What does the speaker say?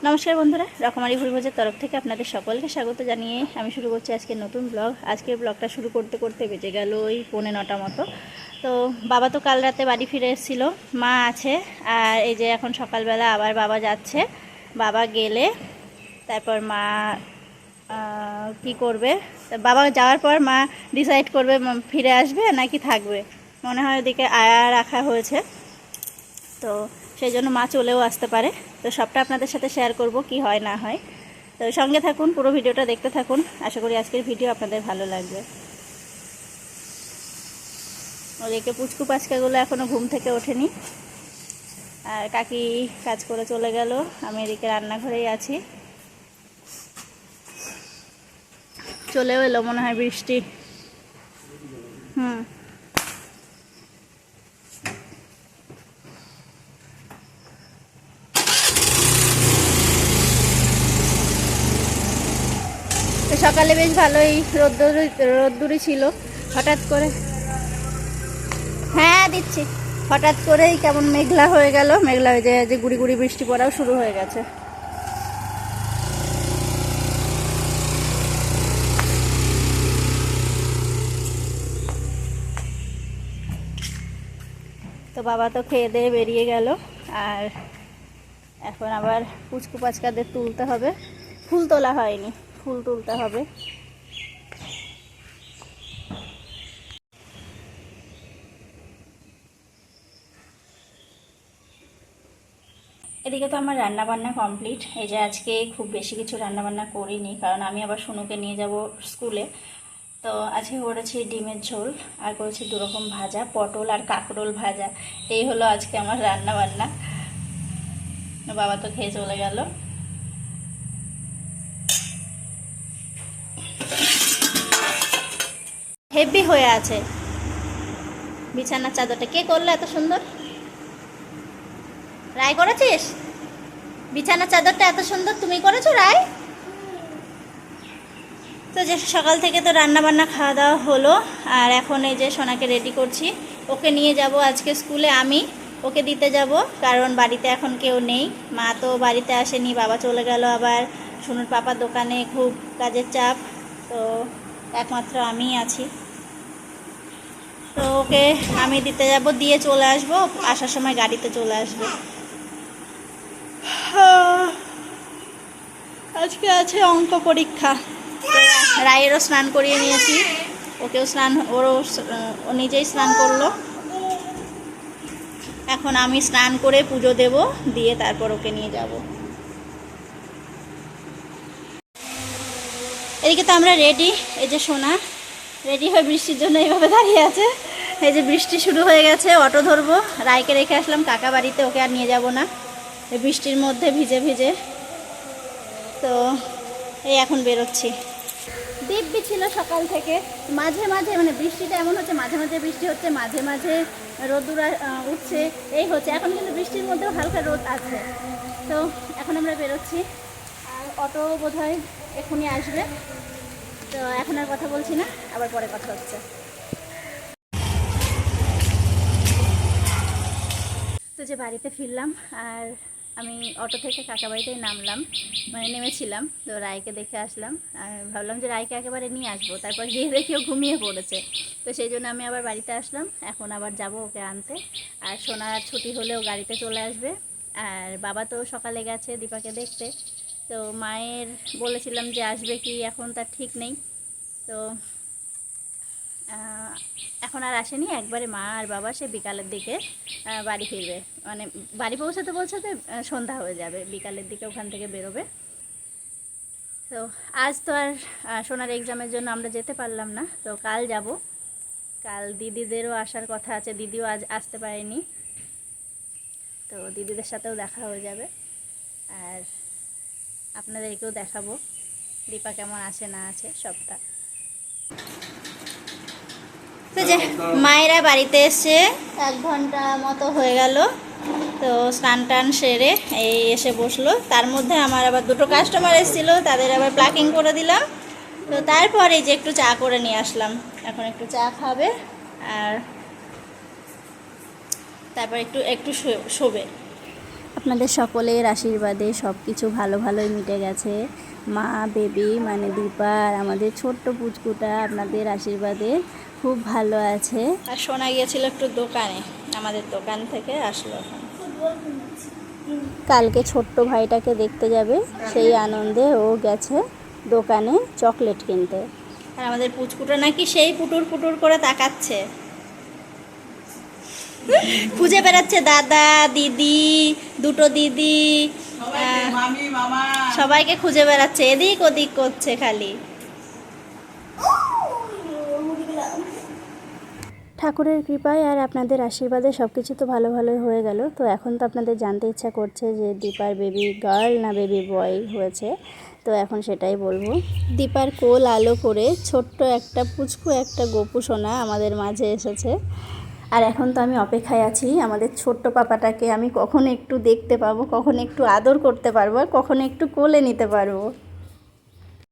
নমস্কার বন্ধুরা, রকমারি ভুলভোজের তরফ থেকে আপনাদের সকলকে স্বাগত জানিয়ে আমি শুরু করছি আজকের নতুন ব্লগ। আজকের ব্লগটা শুরু করতে করতে বেজে গেল ওই 9:45 মতো। তো বাবা তো কাল রাতে বাড়ি ফিরে এসেছিল, মা আছে, আর এই যে এখন সকালবেলা আবার বাবা যাচ্ছে। বাবা গেলে তারপর মা কি করবে, বাবা যাওয়ার পর মা ডিসাইড করবে ফিরে আসবে নাকি থাকবে। মনে হয় ওদিকে আয়া রাখা হয়েছে, তো সেই জন্য মা চলেও আসতে পারে। তো সবটা আপনাদের সাথে শেয়ার করব, কি হয় না হয়। তো সঙ্গে থাকুন, পুরো ভিডিওটা দেখতে থাকুন। আশা করি আজকের ভিডিও আপনাদের ভালো লাগবে। ওদিকে পুচকু পাচকাগুলো এখনও ঘুম থেকে ওঠেনি, আর কাকি কাজ করে চলে গেল। আমি এদিকে রান্নাঘরেই আছি। চলেও এলো মনে হয় বৃষ্টি। সকালে বেশ ভালোই রোদ্দুরি ছিল, হঠাৎ করে, হ্যাঁ দিচ্ছি, হঠাৎ করেই কেমন মেঘলা হয়ে গেল। মেঘলা হয়ে যায় যে গুড়ি গুড়ি বৃষ্টি পড়াও শুরু হয়ে গেছে। তো বাবা তো খেয়ে দিয়ে বেরিয়ে গেল, আর এখন আবার পুচকু পাচকাদের তুলতে হবে। ফুল তোলা হয়নি, ফুল তুলতে হবে। এদিকে তো আমার রান্নাবান্না কমপ্লিট। এই যে আজকে খুব বেশি কিছু রান্নাবান্না করিনি, কারণ আমি আবার সোনুকে নিয়ে যাব স্কুলে। তো আজকে করেছি ডিমের ঝোল, আর করেছি দুরকম ভাজা, পটল আর কাঁকরোল ভাজা। এই হলো আজকে আমার রান্নাবান্না। বাবা তো খেয়ে চলে গেল। হেভি হয়ে আছে বিছানার চাদরটা। কে করলো এত সুন্দর? রায় করেছিস? বিছানার চাদরটা এত সুন্দর তুমি করেছো রায়? তো যে সকাল থেকে তো রান্না বান্না খাওয়া দাওয়া হলো, আর এখন এই যে সোনাকে রেডি করছি। ওকে নিয়ে যাব আজকে স্কুলে, আমি ওকে দিতে যাব, কারণ বাড়িতে এখন কেউ নেই। মা তো বাড়িতে আসেনি, বাবা চলে গেল। আবার সোনুর পাপার দোকানে খুব কাজের চাপ, তো একমাত্র আমিই আছি। তো ওকে আমি দিতে যাব, দিয়ে চলে আসবো। আসার সময় গাড়িতে চলে আসবে। আজকে আছে অঙ্ক পরীক্ষা। রায়েরও স্নান করিয়ে নিয়েছি, ওকেও স্নান, ও নিজেই স্নান করলো। এখন আমি স্নান করে পুজো দেব, দিয়ে তারপর ওকে নিয়ে যাব। এদিকে তো আমরা রেডি। এই যে সোনা রেডি হয়ে বৃষ্টির জন্য এইভাবে দাঁড়িয়ে আছে। এই যে বৃষ্টি শুরু হয়ে গেছে, অটো ধরবো। রায়কে রেখে আসলাম কাকা বাড়িতে, ওকে আর নিয়ে যাব না এই বৃষ্টির মধ্যে ভিজে ভিজে। তো এই এখন বেরোচ্ছি। দিব্যি ছিল সকাল থেকে, মাঝে মাঝে মানে বৃষ্টিটা এমন হচ্ছে, মাঝে মাঝে বৃষ্টি হচ্ছে, মাঝে মাঝে রোদ্দুর উঠছে, এই হচ্ছে। এখন কিন্তু বৃষ্টির মধ্যেও হালকা রোদ আছে। তো এখন আমরা বেরোচ্ছি, আর অটো বোধহয় এখনই আসবে। তো এখন আর কথা বলছি না, আবার পরে কথা হচ্ছে। তো যে বাড়িতে ফিরলাম, আর আমি অটো থেকে কাকা বাড়িতেই নামলাম, মানে নেমেছিলাম। তো রায়কে দেখে আসলাম, আর ভাবলাম যে রায়কে একেবারে নিয়ে আসবো। তারপর গিয়ে দেখেও ঘুমিয়ে পড়েছে, তো সেই জন্য আমি আবার বাড়িতে আসলাম। এখন আবার যাব ওকে আনতে। আর সোনার ছুটি হলেও গাড়িতে চলে আসবে। আর বাবা তো সকালে গেছে দীপাকে দেখতে। তো মায়ের বলেছিলাম যে আসবে কি, এখন তার ঠিক নেই। তো এখন আর আসেনি, একবারে মা আর বাবা সে বিকালের দিকে বাড়ি ফিরবে। মানে বাড়ি পৌঁছাতে পৌঁছাতে সন্ধ্যা হয়ে যাবে, বিকালের দিকে ওখান থেকে বেরোবে। তো আজ তো আর সোনার এক্সামের জন্য আমরা যেতে পারলাম না, তো কাল যাব। কাল দিদিদেরও আসার কথা আছে, দিদিও আজ আসতে পারেনি। তো দিদিদের সাথেও দেখা হয়ে যাবে, আর আপনাদেরকেও দেখাবো দীপা কেমন আছে না আছে সবটা। তো যে মায়েরা বাড়িতে এসে 1 ঘন্টা মতো হয়ে গেল। তো স্নান টান সেরে এই এসে বসলো। তার মধ্যে আমার আবার 2টো কাস্টমার এসেছিলো, তাদের আবার প্লাকিং করে দিলাম। তো তারপর এই যে একটু চা করে নিয়ে আসলাম, এখন একটু চা খাবে, আর তারপর একটু শোবে। আপনাদের সকলের আশীর্বাদে সব কিছু ভালো ভালোই মিটে গেছে। মা, বেবি মানে দীপা আর আমাদের ছোট্ট পুচকুটা আপনাদের আশীর্বাদে খুব ভালো আছে। আর শোনা গিয়েছিল একটু দোকানে, আমাদের দোকান থেকে আসলো এখন। কালকে ছোট্ট ভাইটাকে দেখতে যাবে, সেই আনন্দে ও গেছে দোকানে চকলেট কিনতে। আর আমাদের পুচকুটা নাকি সেই পুটুর পুটুর করে তাকাচ্ছে, খুঁজে বেড়াচ্ছে দাদা দিদি, দুটো দিদি, সবাইকে খুঁজে বেড়াচ্ছে, এদিক ওদিক করছে খালি। ঠাকুরের কৃপায় আর আপনাদের আশীর্বাদে সব কিছু তো ভালো ভালোই হয়ে গেল। তো এখন তো আপনাদের জানতে ইচ্ছা করছে যে দীপার বেবি গার্ল না বেবি বয় হয়েছে, তো এখন সেটাই বলবো। দীপার কোল আলো করে ছোট্ট একটা পুচকু একটা গোপু সোনা আমাদের মাঝে এসেছে। আর এখন তো আমি অপেক্ষায় আছি আমাদের ছোট্ট পাপাটাকে আমি কখন একটু দেখতে পাবো, কখন একটু আদর করতে পারবো, কখন একটু কোলে নিতে পারবো।